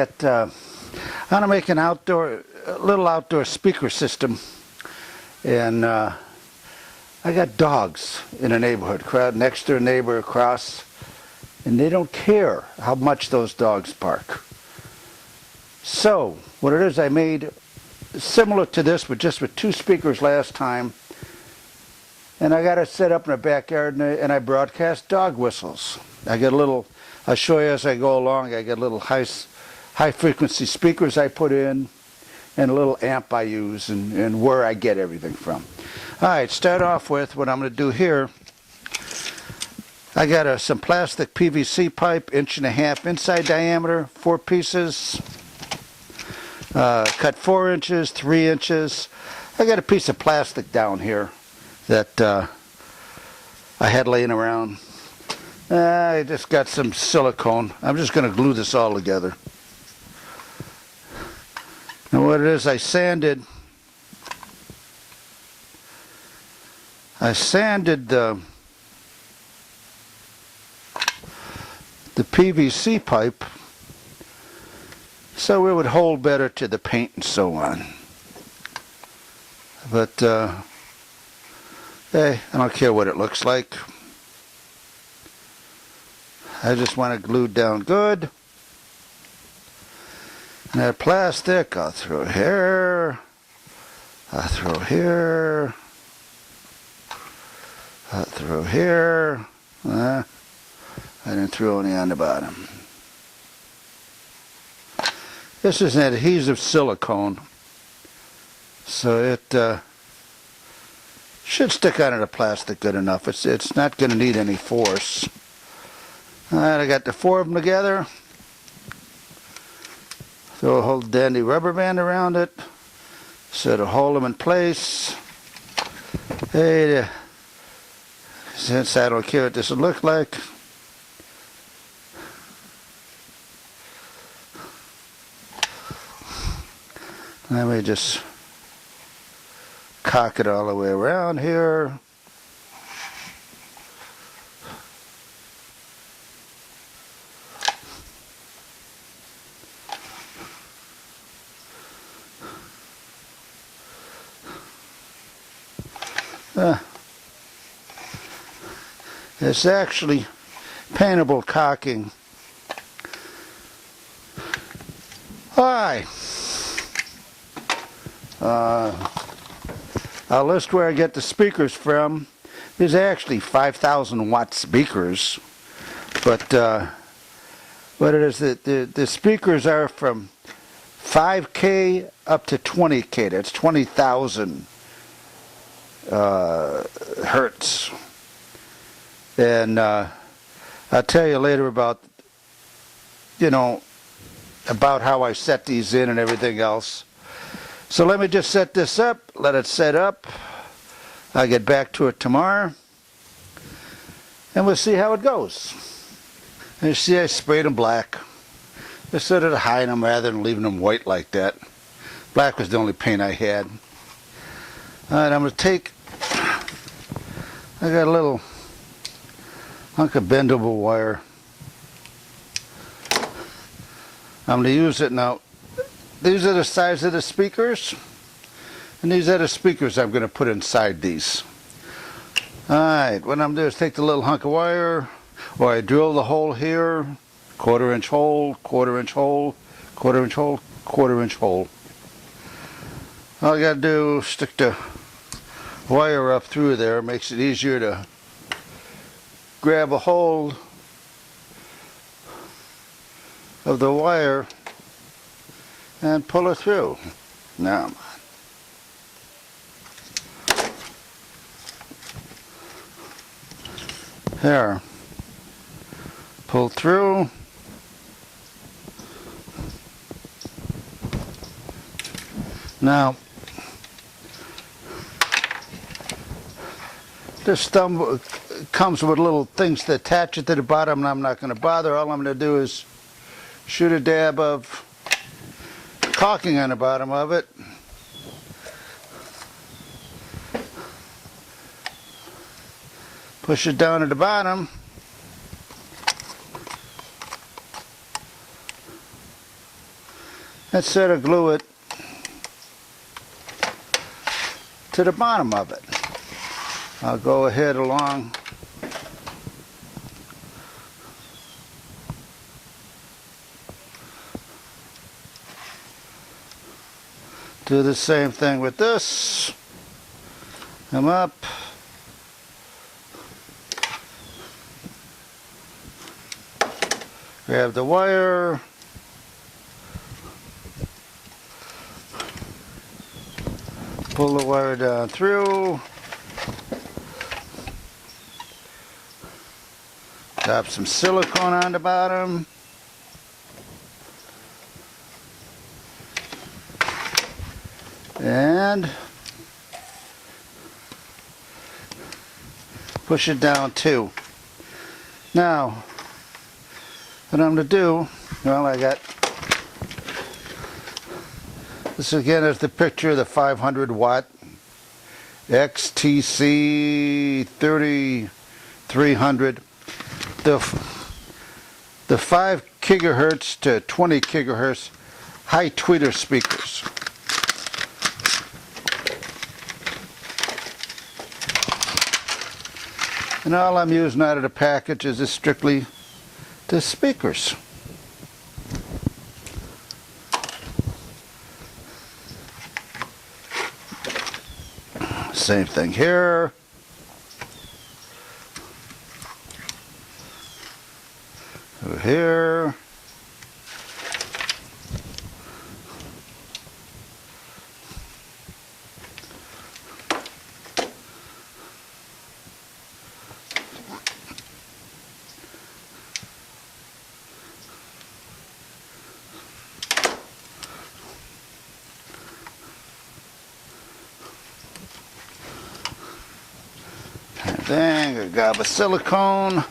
I'm gonna make an little outdoor speaker system, and I got dogs in the neighborhood, crowd next to a neighbor across, and they don't care how much those dogs bark. So what it is, I made similar to this, but just with two speakers last time, and I got it set up in the backyard, and I broadcast dog whistles. I get a little, I'll show you as I go along. I get little high frequency speakers I put in, and a little amp I use, and where I get everything from. Alright, start off with what I'm going to do here. I got some plastic PVC pipe, 1.5 inch inside diameter, 4 pieces, cut 4 inches, 3 inches. I got a piece of plastic down here that I had laying around. I just got some silicone. I'm just going to glue this all together. Now what it is, I sanded the PVC pipe so it would hold better to the paint and so on. But hey, I don't care what it looks like. I just want it glued down good. And that plastic, I'll throw here, I'll throw here, I'll throw here. I didn't throw any on the bottom. This is an adhesive silicone, so it should stick onto the plastic good enough. It's not going to need any force. Alright, I got the 4 of them together. Throw a whole dandy rubber band around it so to hold them in place. Hey, since I don't care what this will look like, let me just cock it all the way around here. It's actually paintable cocking. Alright. I'll list where I get the speakers from. These are actually 5,000 watt speakers, but what it is, the speakers are from 5K up to 20K. That's 20,000 hertz. And I'll tell you later about, about how I set these in and everything else. So let me just set this up, let it set up. I'll get back to it tomorrow, and we'll see how it goes. And you see, I sprayed them black, just so to hide them rather than leaving them white like that. Black was the only paint I had. Alright, I'm going to take, I got a little hunk of bendable wire. I'm going to use it now. These are the size of the speakers, and these are the speakers I'm going to put inside these. Alright, what I'm going to do is take the little hunk of wire, or I drill the hole here, 1/4 inch hole, 1/4 inch hole, 1/4 inch hole, 1/4 inch hole. All I got to do is stick the wire up through there. Makes it easier to grab a hold of the wire and pull it through. Now, there, pull through. Now, this thumb comes with little things to attach it to the bottom, and I'm not going to bother. All I'm going to do is shoot a dab of caulking on the bottom of it. Push it down to the bottom. and sort of glue it to the bottom of it. I'll go ahead along do the same thing with this. Come up. Grab the wire. Pull the wire down through. Drop some silicone on the bottom. And push it down too. Now, what I'm going to do, well, I got, this again is the picture of the 500 watt XTC 3300. The 5 gigahertz to 20 gigahertz high tweeter speakers. And all I'm using out of the package is just strictly the speakers. Same thing here. Over here. Thing, a gob of silicone.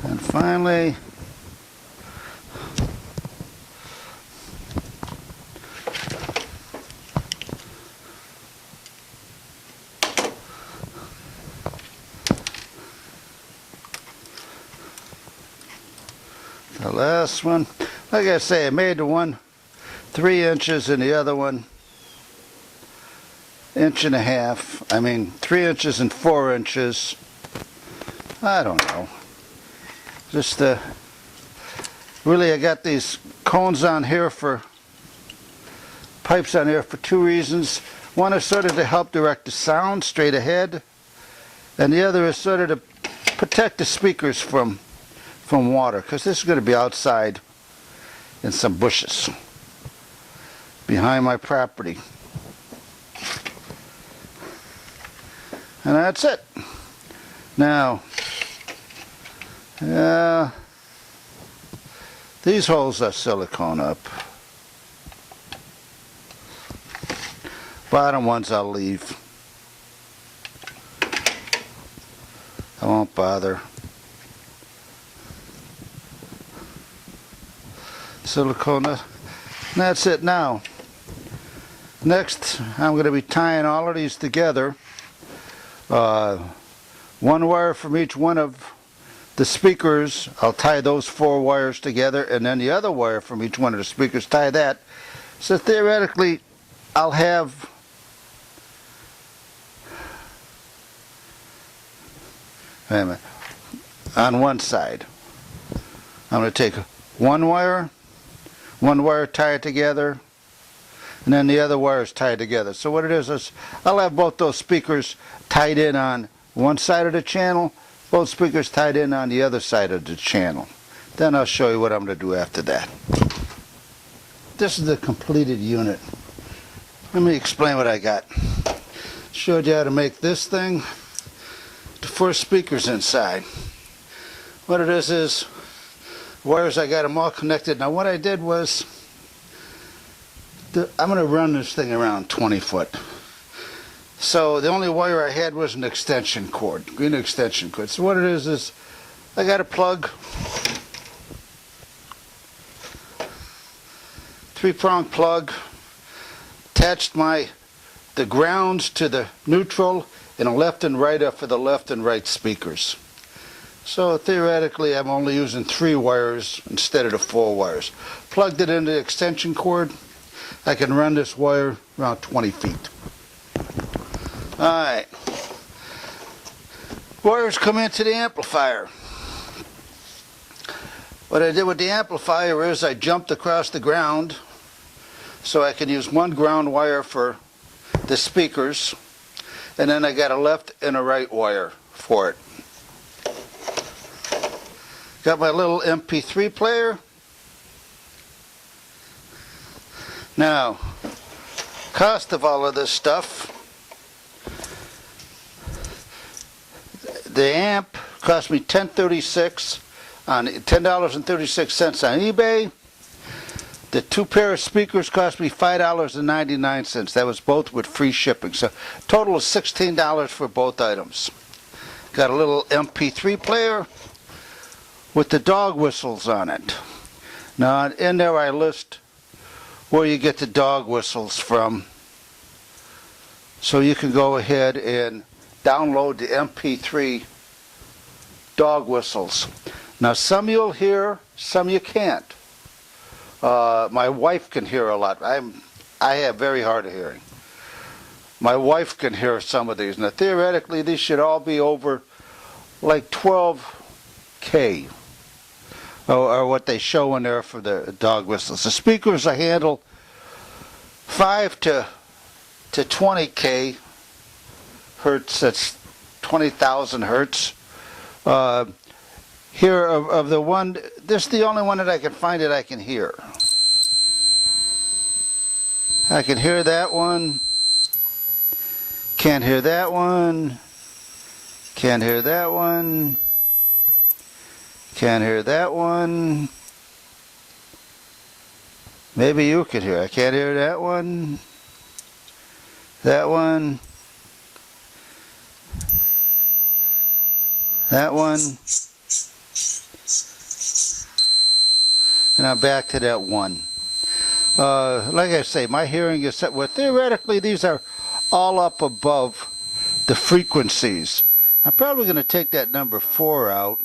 And finally, the last one, like I say, I made the one 3 inches and the other one 1.5 inches. I mean 3 inches and 4 inches. I don't know. Just really, I got these cones on here for pipes on here for 2 reasons. One is sort of to help direct the sound straight ahead, and the other is sort of to protect the speakers from water, because this is going to be outside in some bushes behind my property. And that's it. Now, these holes are silicone up. Bottom ones I'll leave. I won't bother. Silicone. That's it now. Next, I'm going to be tying all of these together. One wire from each one of the speakers. I'll tie those 4 wires together, and then the other wire from each one of the speakers, tie that. So theoretically, I'll have on one side, I'm going to take one wire, tie it together, and then the other wires tied together. So what it is I'll have both those speakers tied in on one side of the channel, both speakers tied in on the other side of the channel. Then I'll show you what I'm going to do after that. This is the completed unit. Let me explain what I got. Showed you how to make this thing. The 4 speakers inside. What it is wires, I got them all connected. Now what I did was, I'm going to run this thing around 20 foot. So the only wire I had was an extension cord, green extension cord. So what it is I got a plug, 3-prong plug, attached the grounds to the neutral, and a left and right are for the left and right speakers. So theoretically I'm only using 3 wires instead of the 4 wires. Plugged it into the extension cord. I can run this wire around 20 feet. Alright. Wires come into the amplifier. What I did with the amplifier is I jumped across the ground so I can use 1 ground wire for the speakers, and then I got a left and a right wire for it. Got my little MP3 player. Now, cost of all of this stuff. The amp cost me $10.36 on $10.36 on eBay. The 2 pair of speakers cost me $5.99. That was both with free shipping. So total of $16 for both items. Got a little MP3 player with the dog whistles on it. Now in there I list where you get the dog whistles from, so you can go ahead and download the MP3 dog whistles. Now some you'll hear, some you can't. My wife can hear a lot. I have very hard of hearing. My wife can hear some of these. Now theoretically these should all be over like 12K. Or what they show in there for the dog whistles. The speakers I handle 5 to 20K hertz. That's 20,000 hertz. Here of the one, this is the only one that I can find that I can hear. I can hear that one. Can't hear that one. Can't hear that one. Can't hear that one. Maybe you can hear. I can't hear that one. That one. That one. And I'm back to that one. Like I say, my hearing is set. Well, theoretically, these are all up above the frequencies. I'm probably going to take that number 4 out,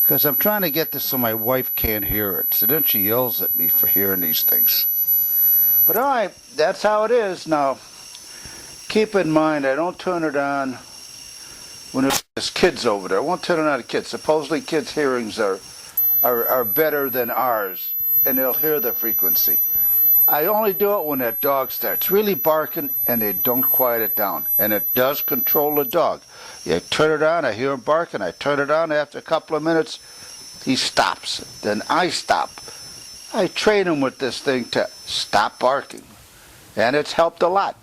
because I'm trying to get this so my wife can't hear it. So then she yells at me for hearing these things. But alright, that's how it is. Now, keep in mind, I don't turn it on when there's kids over there. I won't turn it on to kids. Supposedly kids' hearings are better than ours, and they'll hear the frequency. I only do it when that dog starts really barking and they don't quiet it down. And it does control the dog. You turn it on, I hear him barking, I turn it on, after a couple of minutes, he stops. Then I stop. I train him with this thing to stop barking. And it's helped a lot.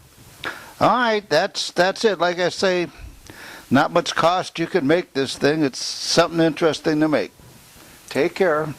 Alright, that's it. Like I say, not much cost. You can make this thing. It's something interesting to make. Take care.